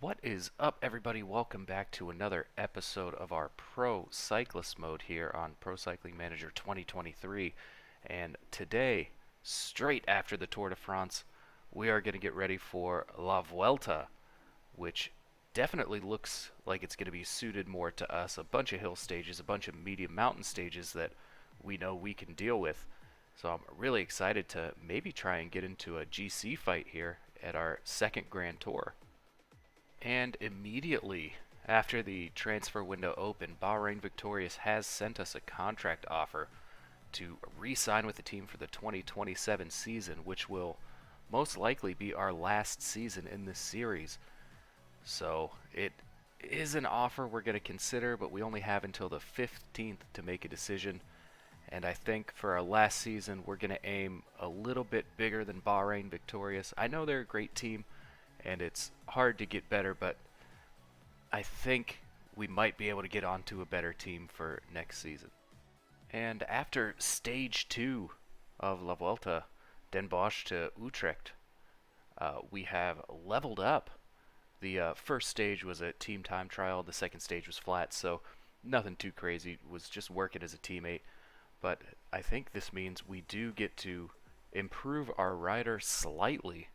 What is up, everybody? Welcome back to another episode of our Pro Cyclist mode here on Pro Cycling Manager 2023. And today, straight after the Tour de France, we are going to get ready for La Vuelta, which definitely looks like it's going to be suited more to us. A bunch of hill stages, a bunch of medium mountain stages that we know we can deal with. So I'm really excited to maybe try and get into a GC fight here at our second Grand Tour. And immediately after the transfer window opened, Bahrain Victorious has sent us a contract offer to re-sign with the team for the 2027 season, which will most likely be our last season in this series. So it is an offer we're going to consider, but we only have until the 15th to make a decision. And I think for our last season, we're going to aim a little bit bigger than Bahrain Victorious. I know they're a great team, and it's hard to get better, but I think we might be able to get onto a better team for next season. And after stage 2 of La Vuelta, Den Bosch to Utrecht, we have leveled up. The first stage was a team time trial, the second stage was flat, so nothing too crazy, was just working as a teammate. But I think this means we do get to improve our rider slightly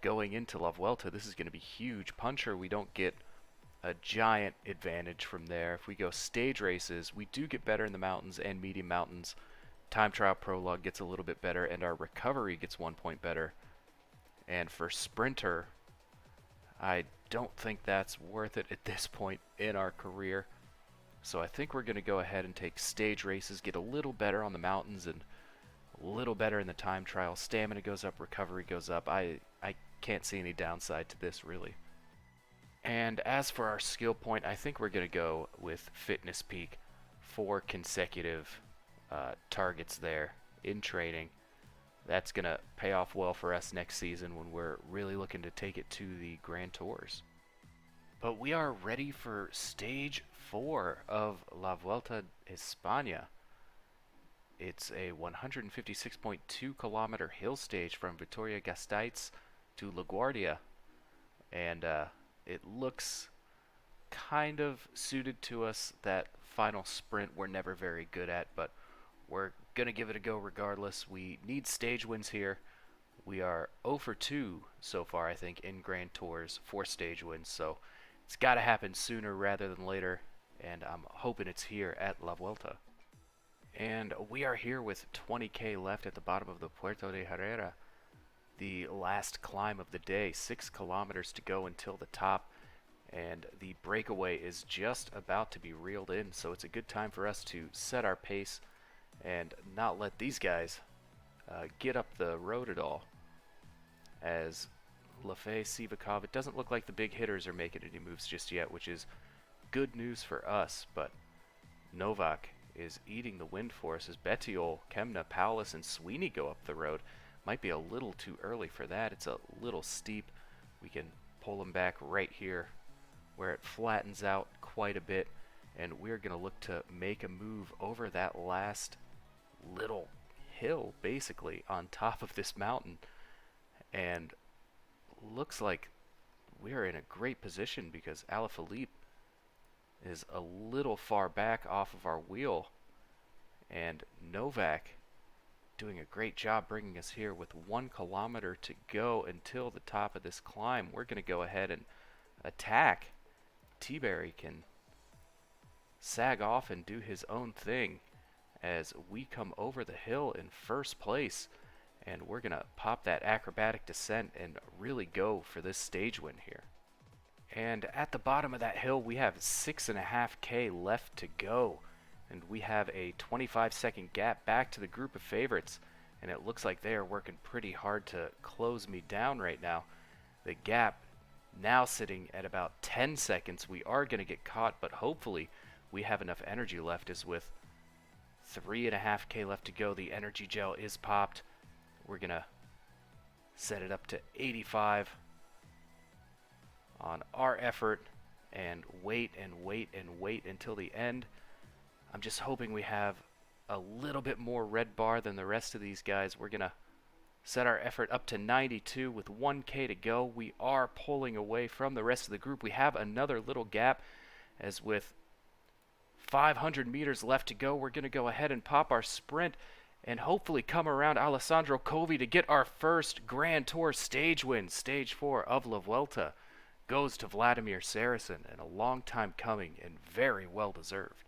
going into La Vuelta. This is going to be huge. Puncher, we don't get a giant advantage from there. If we go stage races, we do get better in the mountains and medium mountains. Time trial prologue gets a little bit better, and our recovery gets 1 point better. And for sprinter, I don't think that's worth it at this point in our career. So I think we're going to go ahead and take stage races, get a little better on the mountains and a little better in the time trial. Stamina goes up, recovery goes up. I can't see any downside to this, really. And as for our skill point, I think we're going to go with Fitness Peak. 4 consecutive targets there in training. That's going to pay off well for us next season when we're really looking to take it to the Grand Tours. But we are ready for stage 4 of La Vuelta España. It's a 156.2 kilometer hill stage from Vitoria-Gasteiz to LaGuardia, and it looks kind of suited to us. That final sprint we're never very good at, but we're going to give it a go regardless. We need stage wins here. We are 0 for 2 so far, I think, in Grand Tours for stage wins, so it's got to happen sooner rather than later, and I'm hoping it's here at La Vuelta. And we are here with 20k left at the bottom of the Puerto de Herrera, the last climb of the day. 6 kilometers to go until the top, and the breakaway is just about to be reeled in, so it's a good time for us to set our pace and not let these guys get up the road at all. As Lafay, Sivakov, it doesn't look like the big hitters are making any moves just yet, which is good news for us, but Novak is eating the wind for us as Bettiol, Kemna, Paulus, and Sweeney go up the road. Might be a little too early for that. It's a little steep. We can pull them back right here where it flattens out quite a bit, and we're going to look to make a move over that last little hill, basically, on top of this mountain. And looks like we're in a great position because Alaphilippe is a little far back off of our wheel, and Novak doing a great job bringing us here with 1 kilometer to go until the top of this climb. We're going to go ahead and attack. T-Berry can sag off and do his own thing as we come over the hill in first place, and we're going to pop that acrobatic descent and really go for this stage win here. And at the bottom of that hill, we have 6.5k left to go. And we have a 25-second gap back to the group of favorites. And it looks like they are working pretty hard to close me down right now. The gap now sitting at about 10 seconds. We are going to get caught, but hopefully we have enough energy left, as with 3.5k left to go. The energy gel is popped. We're going to set it up to 85 on our effort and wait and wait and wait until the end. I'm just hoping we have a little bit more red bar than the rest of these guys. We're going to Set our effort up to 92 with 1K to go. We are pulling away from the rest of the group. We have another little gap, as with 500 meters left to go, we're going to go ahead and pop our sprint and hopefully come around Alessandro Covi to get our first Grand Tour stage win. Stage 4 of La Vuelta goes to Vladimir Saracen, and a long time coming and very well deserved.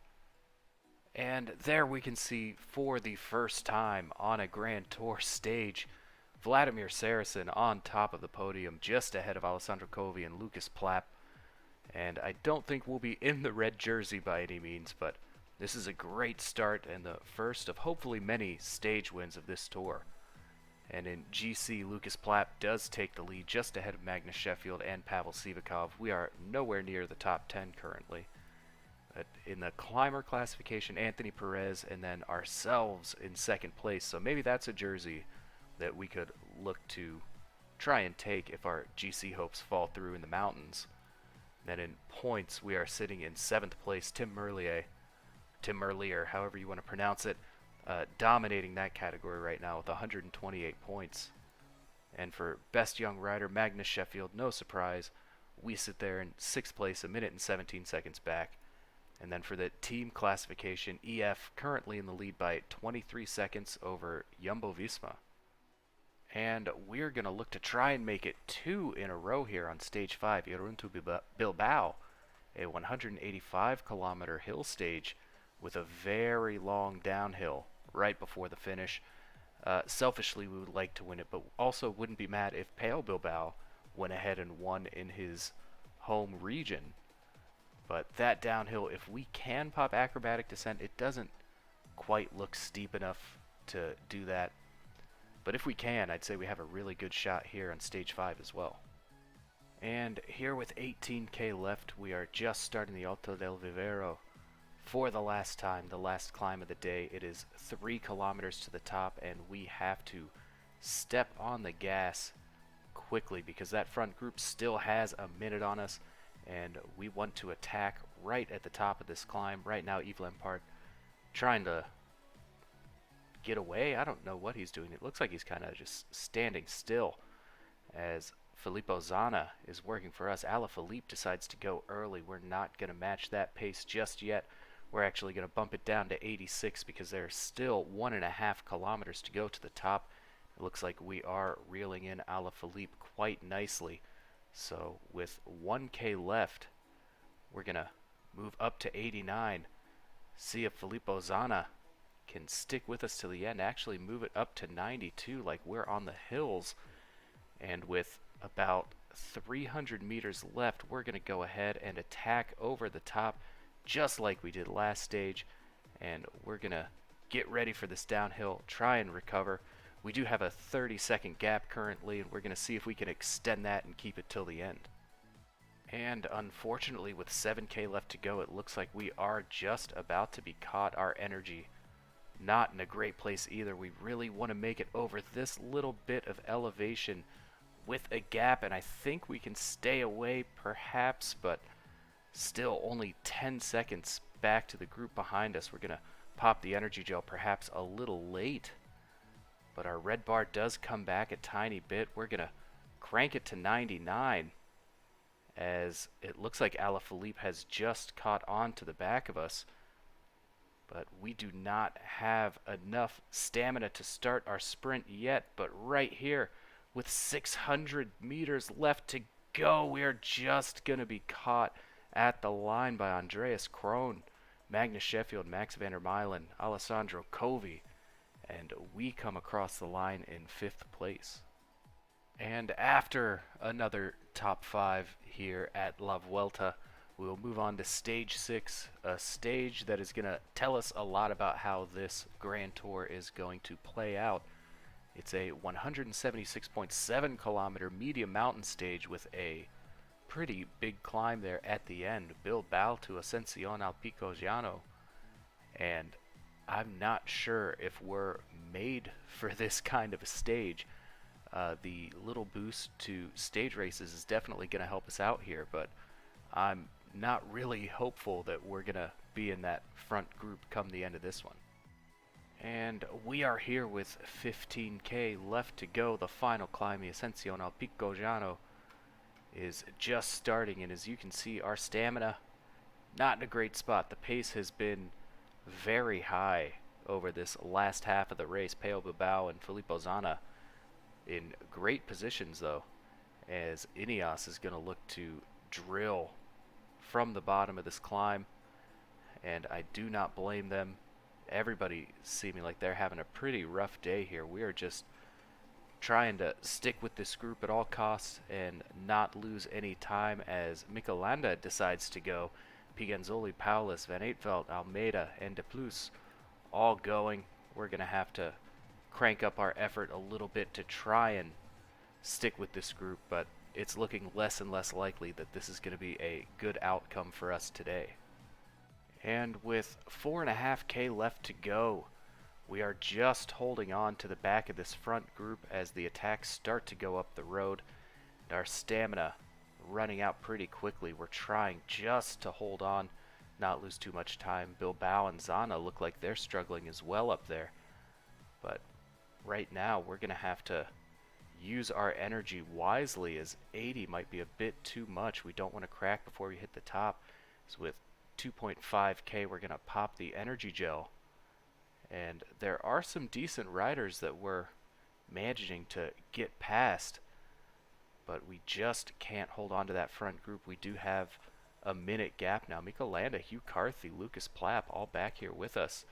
And there we can see, for the first time on a Grand Tour stage, Vladimir Saracen on top of the podium, just ahead of Alessandro Covi and Lucas Plapp. And I don't think we'll be in the red jersey by any means, but this is a great start and the first of hopefully many stage wins of this tour. And in GC, Lucas Plapp does take the lead just ahead of Magnus Sheffield and Pavel Sivakov. We are nowhere near the top 10 currently. In the climber classification, Anthony Perez and then ourselves in second place. So maybe that's a jersey that we could look to try and take if our GC hopes fall through in the mountains. Then in points, we are sitting in 7th place. Tim Merlier, however you want to pronounce it, dominating that category right now with 128 points. And for best young rider, Magnus Sheffield, no surprise, we sit there in 6th place, 1 minute and 17 seconds back. And then for the team classification, EF currently in the lead by 23 seconds over Jumbo-Visma. And we're going to look to try and make it 2 in a row here on Stage 5, Iruntu Bilbao, a 185-kilometer hill stage with a very long downhill right before the finish. Selfishly, we would like to win it, but also wouldn't be mad if Pale Bilbao went ahead and won in his home region. But that downhill, if we can pop acrobatic descent, it doesn't quite look steep enough to do that. But if we can, I'd say we have a really good shot here on Stage 5 as well. And here with 18K left, we are just starting the Alto del Vivero for the last time, the last climb of the day. It is 3 kilometers to the top, and we have to step on the gas quickly because that front group still has a minute on us, and we want to attack right at the top of this climb. Right now, Yves Lampard trying to get away. I don't know what he's doing. It looks like he's kind of just standing still as Filippo Zana is working for us. Alaphilippe decides to go early. We're not going to match that pace just yet. We're actually going to bump it down to 86 because there's still 1.5 kilometers to go to the top. It looks like we are reeling in Alaphilippe quite nicely. So with 1K left, we're going to move up to 89. See if Filippo Zana can stick with us to the end, actually move it up to 92 like we're on the hills. And with about 300 meters left, we're going to go ahead and attack over the top just like we did last stage. And we're going to get ready for this downhill, try and recover. We do have a 30-second gap currently, and we're going to see if we can extend that and keep it till the end. And unfortunately, with 7K left to go, it looks like we are just about to be caught. Our energy not in a great place either. We really want to make it over this little bit of elevation with a gap, and I think we can stay away perhaps, but still only 10 seconds back to the group behind us. We're going to pop the energy gel perhaps a little late, but our red bar does come back a tiny bit. We're going to crank it to 99 as it looks like Alaphilippe has just caught on to the back of us. But we do not have enough stamina to start our sprint yet. But right here, with 600 meters left to go, we are just going to be caught at the line by Andreas Krohn, Magnus Sheffield, Max van der Meulen, Alessandro Covi, and we come across the line in 5th place. And after another top 5 here at La Vuelta, we'll move on to Stage 6, a stage that is going to tell us a lot about how this Grand Tour is going to play out. It's a 176.7 kilometer medium mountain stage with a pretty big climb there at the end, Bilbao to Ascensión al Pico Llano. And I'm not sure if we're made for this kind of a stage. The little boost to stage races is definitely going to help us out here, but I'm not really hopeful that we're going to be in that front group come the end of this one. And we are here with 15K left to go. The final climb, the Ascensión al Pico Llano, is just starting, and as you can see, our stamina not in a great spot. The pace has been very high over this last half of the race. Peo Bilbao and Filippo Zana in great positions, though, as Ineos is going to look to drill from the bottom of this climb, and I do not blame them. Everybody seeming like they're having a pretty rough day here. We are just trying to stick with this group at all costs and not lose any time as Mikel Landa decides to go. Piganzoli, Paulus, Van Eitveld, Almeida, and De Plus all going. We're going to have to crank up our effort a little bit to try and stick with this group, but it's looking less and less likely that this is going to be a good outcome for us today. And with 4.5K left to go, we are just holding on to the back of this front group as the attacks start to go up the road. And our stamina running out pretty quickly. We're trying just to hold on, not lose too much time. Bilbao and Zana look like they're struggling as well up there. But right now we're going to have to use our energy wisely, as 80 might be a bit too much. We don't want to crack before we hit the top. So with 2.5K we're going to pop the energy gel. And there are some decent riders that we're managing to get past, but we just can't hold on to that front group. We do have a minute gap now. Mikel Landa, Hugh Carthy, Lucas Plapp all back here with us.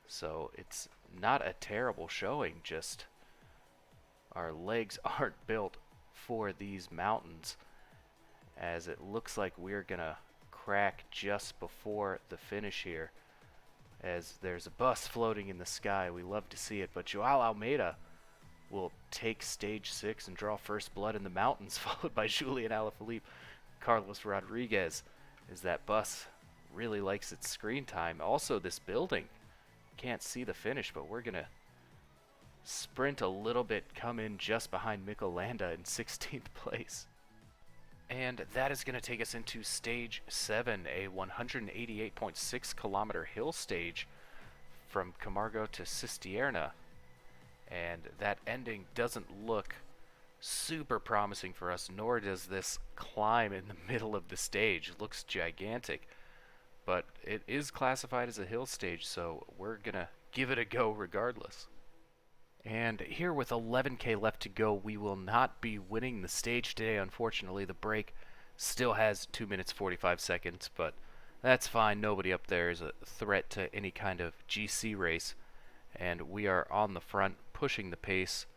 So it's not a terrible showing, just our legs aren't built for these mountains, as it looks like we're going to crack just before the finish here, as there's a bus floating in the sky. We love to see it, but Joao Almeida will take stage 6 and draw first blood in the mountains, followed by Julian Alaphilippe, Carlos Rodriguez, as that bus really likes its screen time. Also, this building, can't see the finish, but we're going to sprint a little bit, come in just behind Mikel Landa in 16th place. And that is going to take us into stage 7, a 188.6 kilometer hill stage from Camargo to Cistierna. And that ending doesn't look super promising for us, nor does this climb in the middle of the stage. It looks gigantic, but it is classified as a hill stage, so we're going to give it a go regardless. And here with 11K left to go, we will not be winning the stage today. Unfortunately, the break still has 2 minutes 45 seconds, but that's fine. Nobody up there is a threat to any kind of GC race, and we are on the front pushing the pace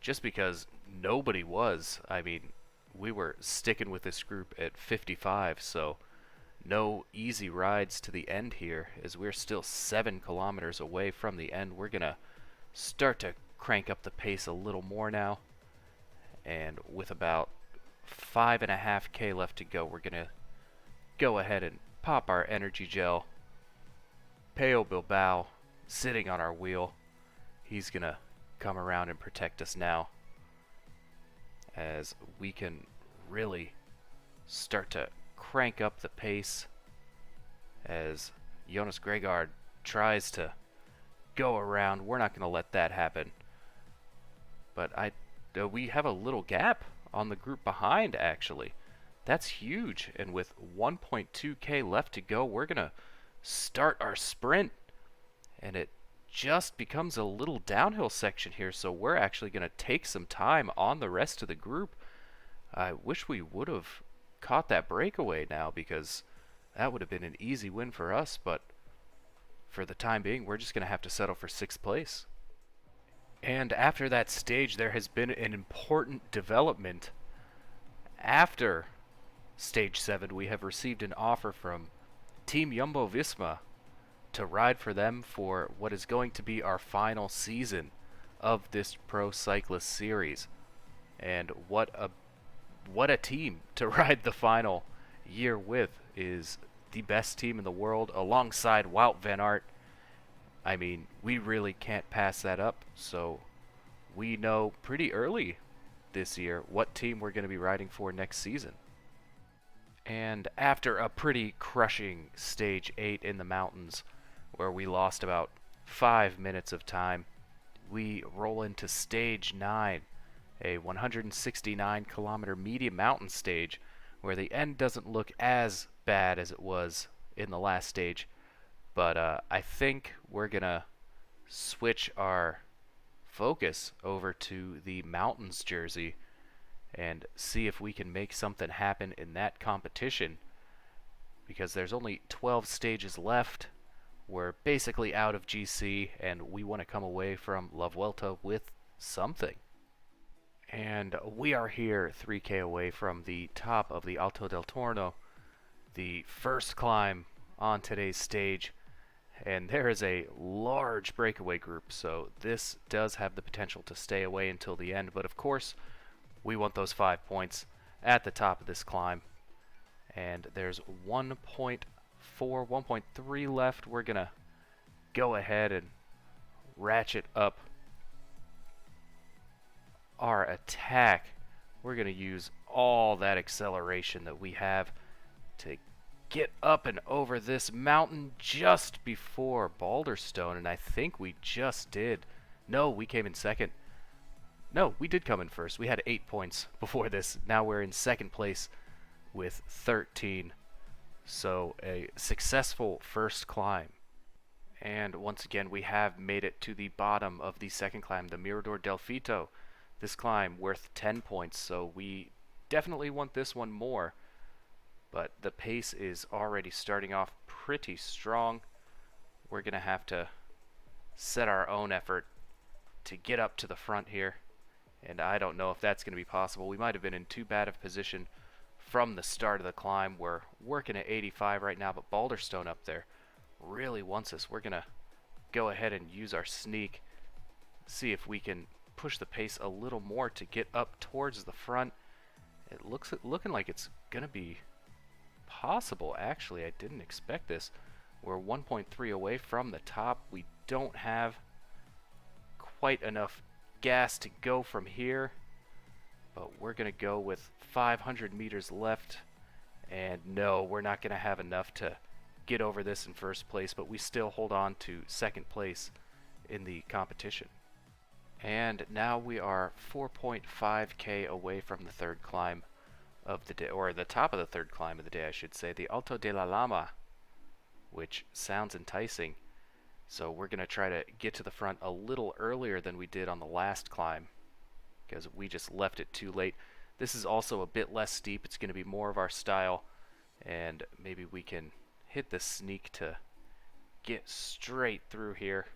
just because nobody was. I mean, we were sticking with this group at 55, so no easy rides to the end here, as we're still 7 kilometers away from the end. We're going to start to crank up the pace a little more now, and with about 5.5K left to go, we're gonna go ahead and pop our energy gel. Peo Bilbao sitting on our wheel, he's gonna come around and protect us now, as we can really start to crank up the pace as Jonas Gregard tries to go around. We're not going to let that happen. But we have a little gap on the group behind, actually. That's huge. And with 1.2K left to go, we're going to start our sprint. And it just becomes a little downhill section here, so we're actually going to take some time on the rest of the group. I wish we would have caught that breakaway now, because that would have been an easy win for us, but for the time being, we're just going to have to settle for 6th place. And after that stage, there has been an important development. After stage 7, we have received an offer from Team Jumbo-Visma to ride for them for what is going to be our final season of this Pro Cyclist series. And what a team to ride the final year with. Is the best team in the world, alongside Wout van Aert. I mean, we really can't pass that up, so we know pretty early this year what team we're going to be riding for next season. And after a pretty crushing stage 8 in the mountains, where we lost about 5 minutes of time, we roll into stage 9, a 169-kilometer medium mountain stage where the end doesn't look as bad as it was in the last stage. But I think we're going to switch our focus over to the mountains jersey and see if we can make something happen in that competition, because there's only 12 stages left. We're basically out of GC, and we want to come away from La Vuelta with something. And we are here 3K away from the top of the Alto del Torno, the first climb on today's stage. And there is a large breakaway group, so this does have the potential to stay away until the end. But of course, we want those 5 points at the top of this climb. And there's 1.4, 1.3 left. We're going to go ahead and ratchet up our attack. We're going to use all that acceleration that we have to get up and over this mountain just before Balderstone, and I think we just did. No, we came in second. No, we did come in first. We had 8 points before this. Now we're in second place with 13. So a successful first climb. And once again, we have made it to the bottom of the second climb, the Mirador del Fito. This climb worth 10 points, so we definitely want this one more. But the pace is already starting off pretty strong. We're going to have to set our own effort to get up to the front here. And I don't know if that's going to be possible. We might have been in too bad of a position from the start of the climb. We're working at 85 right now, but Balderstone up there really wants us. We're going to go ahead and use our sneak, see if we can push the pace a little more to get up towards the front. It looking like it's going to be possible. Actually, I didn't expect this. We're 1.3 away from the top. We don't have quite enough gas to go from here, but we're going to go with 500 meters left, and no, we're not going to have enough to get over this in first place, but we still hold on to second place in the competition. And now we are 4.5k away from the third climb of the day, or the top of the third climb of the day, I should say, the Alto de la Lama, which sounds enticing. So we're going to try to get to the front a little earlier than we did on the last climb, because we just left it too late. This is also a bit less steep. It's going to be more of our style, and maybe we can hit the sneak to get straight through here,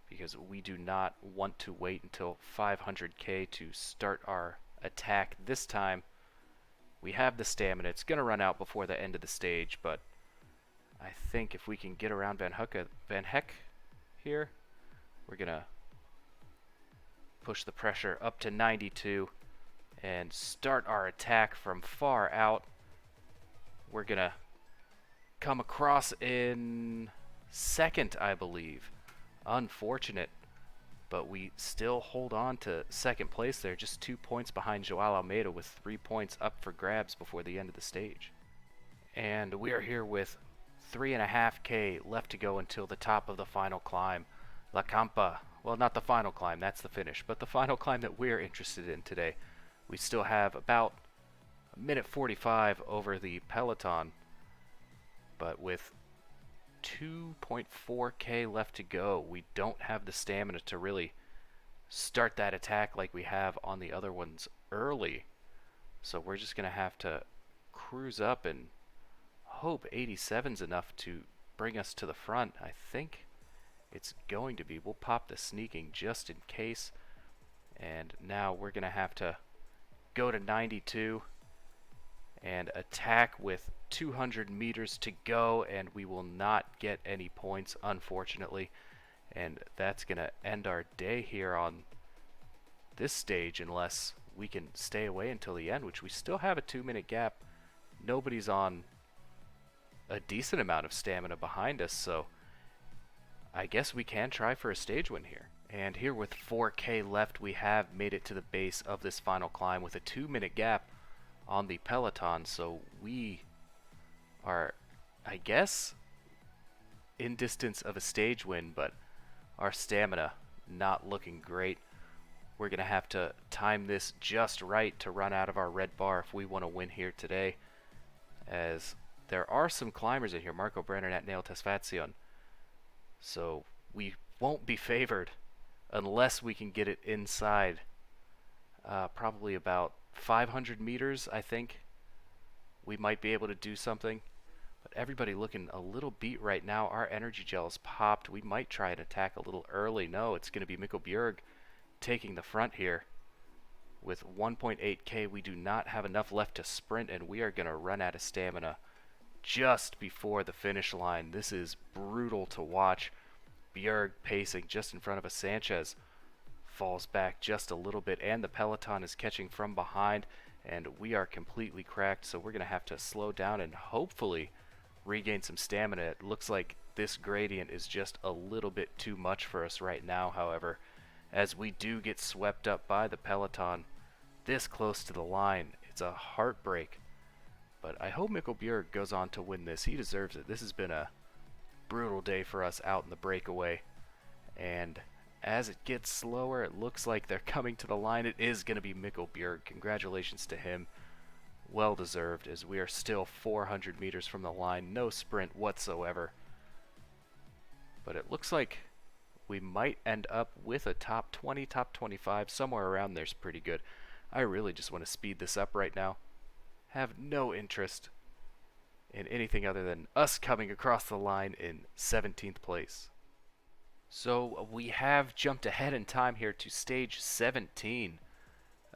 because we do not want to wait until 500k to start our attack. This time we have the stamina. It's going to run out before the end of the stage, but I think if we can get around Van Heck here, we're going to push the pressure up to 92 and start our attack from far out. We're going to come across in second, I believe. Unfortunate, but we still hold on to second place there, just 2 points behind Joao Almeida, with 3 points up for grabs before the end of the stage. And we are here with 3.5k left to go until the top of the final climb, La Campa. Well, not the final climb, that's the finish, but the final climb that we're interested in today. We still have about a minute 45 over the peloton, but with 2.4k left to go, we don't have the stamina to really start that attack like we have on the other ones early. So we're just going to have to cruise up and hope 87's enough to bring us to the front. I think it's going to be. We'll pop the sneaking just in case. And now we're going to have to go to 92 and attack with 200 meters to go, and we will not get any points, unfortunately. And that's going to end our day here on this stage unless we can stay away until the end, which we still have a 2-minute gap. Nobody's on a decent amount of stamina behind us, so I guess we can try for a stage win here. And here with 4k left, we have made it to the base of this final climb with a 2-minute gap on the peloton, so we are, I guess, in distance of a stage win, but our stamina not looking great. We're going to have to time this just right to run out of our red bar if we want to win here today, as there are some climbers in here. Marco Brenner at Nail Tesfazion. So we won't be favored unless we can get it inside probably about 500 meters, I think. We might be able to do something. But everybody looking a little beat right now. Our energy gels popped. We might try and attack a little early. No, it's going to be Mikkel Bjerg taking the front here. With 1.8k, we do not have enough left to sprint, and we are going to run out of stamina just before the finish line. This is brutal to watch. Bjerg pacing just in front of us. Sanchez falls back just a little bit, and the peloton is catching from behind, and we are completely cracked, so we're going to have to slow down and hopefully regain some stamina. It looks like this gradient is just a little bit too much for us right now, however, as we do get swept up by the peloton this close to the line. It's a heartbreak, but I hope Mikkel Bjerg goes on to win this. He deserves it. This has been a brutal day for us out in the breakaway, and as it gets slower, it looks like they're coming to the line. It is going to be Mikkel Bjerg. Congratulations to him. Well deserved, as we are still 400 meters from the line. No sprint whatsoever. But it looks like we might end up with a top 20, top 25. Somewhere around there's pretty good. I really just want to speed this up right now. Have no interest in anything other than us coming across the line in 17th place. So we have jumped ahead in time here to stage 17,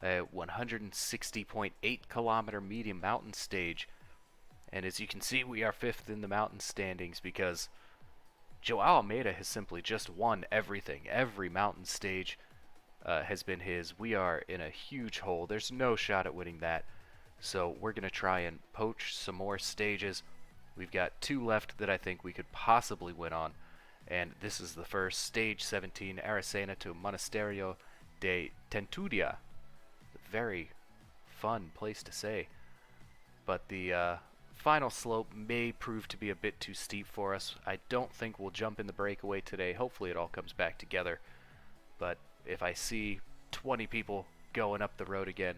a 160.8 kilometer medium mountain stage. And as you can see, we are 5th in the mountain standings because Joao Almeida has simply just won everything. Every mountain stage has been his. We are in a huge hole. There's no shot at winning that. So we're going to try and poach some more stages. We've got 2 left that I think we could possibly win on. And this is the first, stage 17, Aracena to Monasterio de Tentudia. Very fun place to say. But the final slope may prove to be a bit too steep for us. I don't think we'll jump in the breakaway today. Hopefully it all comes back together. But if I see 20 people going up the road again,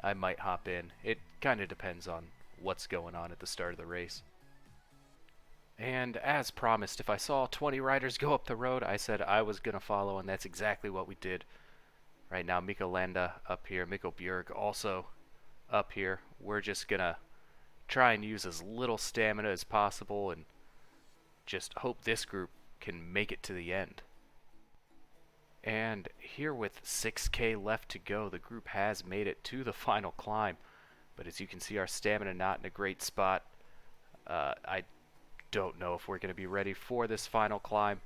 I might hop in. It kind of depends on what's going on at the start of the race. And as promised, if I saw 20 riders go up the road, I said I was going to follow, and that's exactly what we did. Right now, Mikkel Landa up here, Mikkel Bjerg also up here. We're just going to try and use as little stamina as possible and just hope this group can make it to the end. And here with 6k left to go, the group has made it to the final climb. But as you can see, our stamina not in a great spot. I don't know if we're going to be ready for this final climb,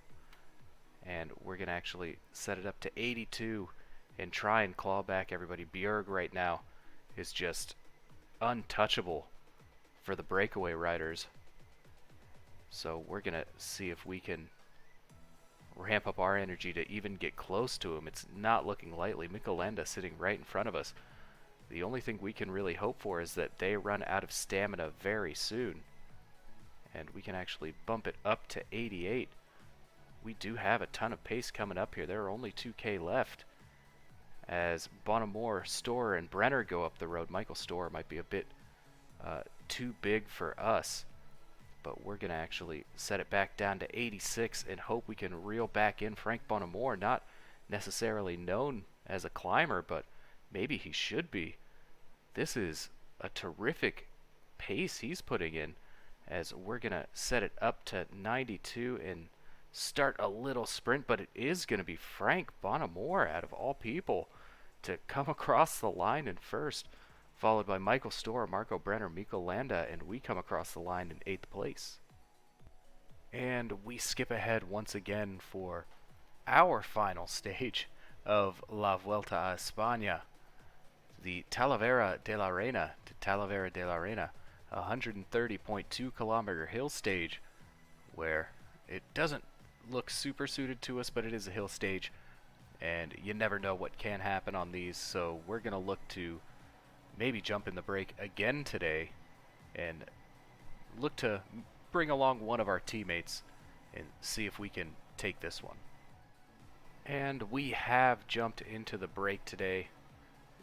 and we're going to actually set it up to 82 and try and claw back everybody. Bjerg right now is just untouchable for the breakaway riders, so we're going to see if we can ramp up our energy to even get close to him. It's not looking likely. Mikkel Landa sitting right in front of us. The only thing we can really hope for is that they run out of stamina very soon, and we can actually bump it up to 88. We do have a ton of pace coming up here. There are only 2k left as Bonamore, Storer, and Brenner go up the road. Michael Storer might be a bit too big for us, but we're going to actually set it back down to 86 and hope we can reel back in Frank Bonamore, not necessarily known as a climber, but maybe he should be. This is a terrific pace he's putting in, as we're going to set it up to 92 and start a little sprint, but it is going to be Frank Bonamore, out of all people, to come across the line in first, followed by Michael Storer, Marco Brenner, Mikkel Landa, and we come across the line in 8th place. And we skip ahead once again for our final stage of La Vuelta a España, the Talavera de la Reina to Talavera de la Reina, a 130.2 kilometer hill stage, where it doesn't look super suited to us, but it is a hill stage, and you never know what can happen on these, so we're going to look to maybe jump in the break again today and look to bring along one of our teammates and see if we can take this one. And we have jumped into the break today.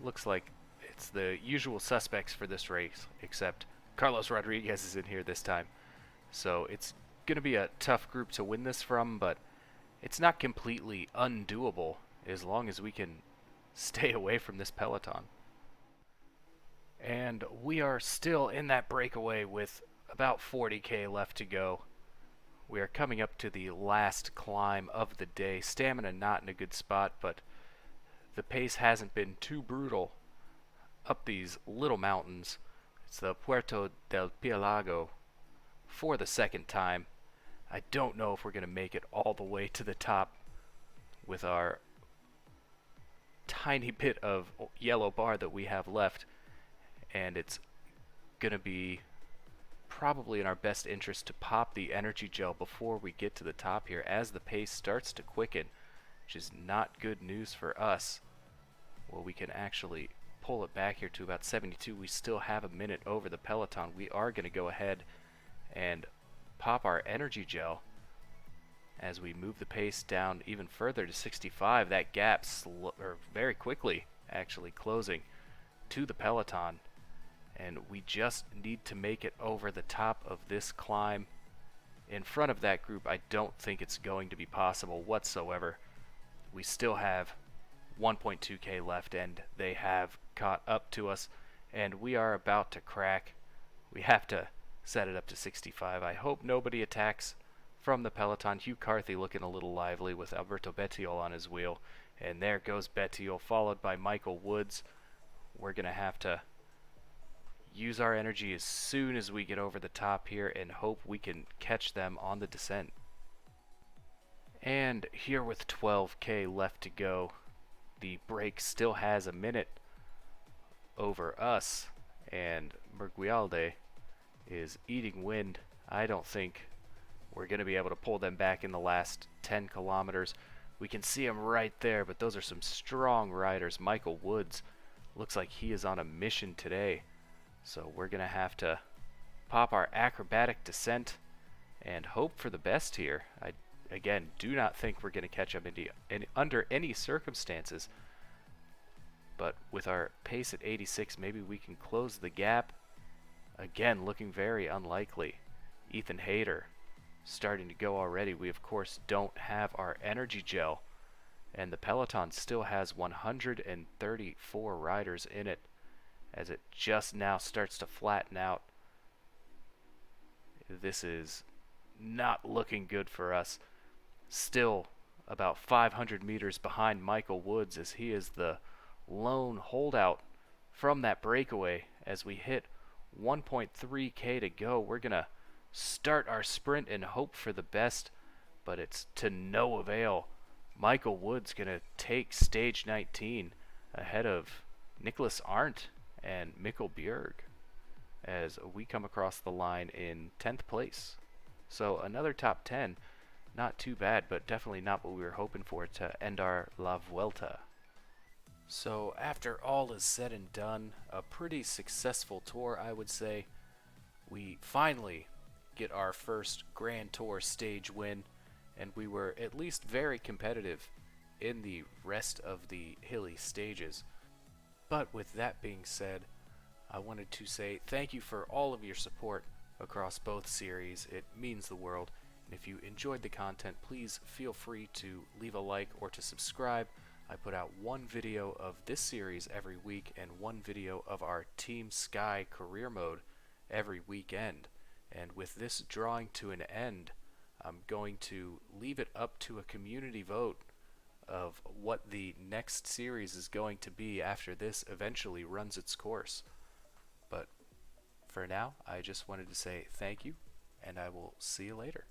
Looks like it's the usual suspects for this race, except Carlos Rodriguez is in here this time. So it's going to be a tough group to win this from, but it's not completely undoable as long as we can stay away from this peloton. And we are still in that breakaway with about 40k left to go. We are coming up to the last climb of the day. Stamina not in a good spot, but the pace hasn't been too brutal up these little mountains. It's the Puerto del Pielago for the second time. I don't know if we're going to make it all the way to the top with our tiny bit of yellow bar that we have left, and it's going to be probably in our best interest to pop the energy gel before we get to the top here as the pace starts to quicken, which is not good news for us. Well, we can actually pull it back here to about 72. We still have a minute over the peloton. We are going to go ahead and pop our energy gel as we move the pace down even further to 65. That gap very quickly actually closing to the peloton, and we just need to make it over the top of this climb. In front of that group, I don't think it's going to be possible whatsoever. We still have 1.2k left, and they have caught up to us, and we are about to crack. We have to set it up to 65. I hope nobody attacks from the peloton. Hugh Carthy looking a little lively with Alberto Bettiol on his wheel, and there goes Bettiol, followed by Michael Woods. We're going to have to use our energy as soon as we get over the top here and hope we can catch them on the descent. And here with 12k left to go, the break still has a minute over us, and Merguialde is eating wind. I don't think we're going to be able to pull them back in the last 10 kilometers. We can see them right there, but those are some strong riders. Michael Woods looks like he is on a mission today. So we're going to have to pop our acrobatic descent and hope for the best here. I, again, do not think we're going to catch up under any circumstances. But with our pace at 86, maybe we can close the gap. Again, looking very unlikely. Ethan Hayter starting to go already. We, of course, don't have our energy gel. And the peloton still has 134 riders in it, as it just now starts to flatten out. This is not looking good for us. Still about 500 meters behind Michael Woods, as he is the lone holdout from that breakaway. As we hit 1.3k to go, we're going to start our sprint and hope for the best, but it's to no avail. Michael Woods going to take stage 19 ahead of Nicholas Arndt and Mikkel Bjerg as we come across the line in 10th place. So another top 10, not too bad, but definitely not what we were hoping for to end our La Vuelta. So after all is said and done, a pretty successful tour, I would say. We finally get our first Grand Tour stage win, and we were at least very competitive in the rest of the hilly stages. But with that being said, I wanted to say thank you for all of your support across both series. It means the world. And if you enjoyed the content, please feel free to leave a like or to subscribe. I put out one video of this series every week and one video of our Team Sky career mode every weekend. And with this drawing to an end, I'm going to leave it up to a community vote of what the next series is going to be after this eventually runs its course. But for now, I just wanted to say thank you, and I will see you later.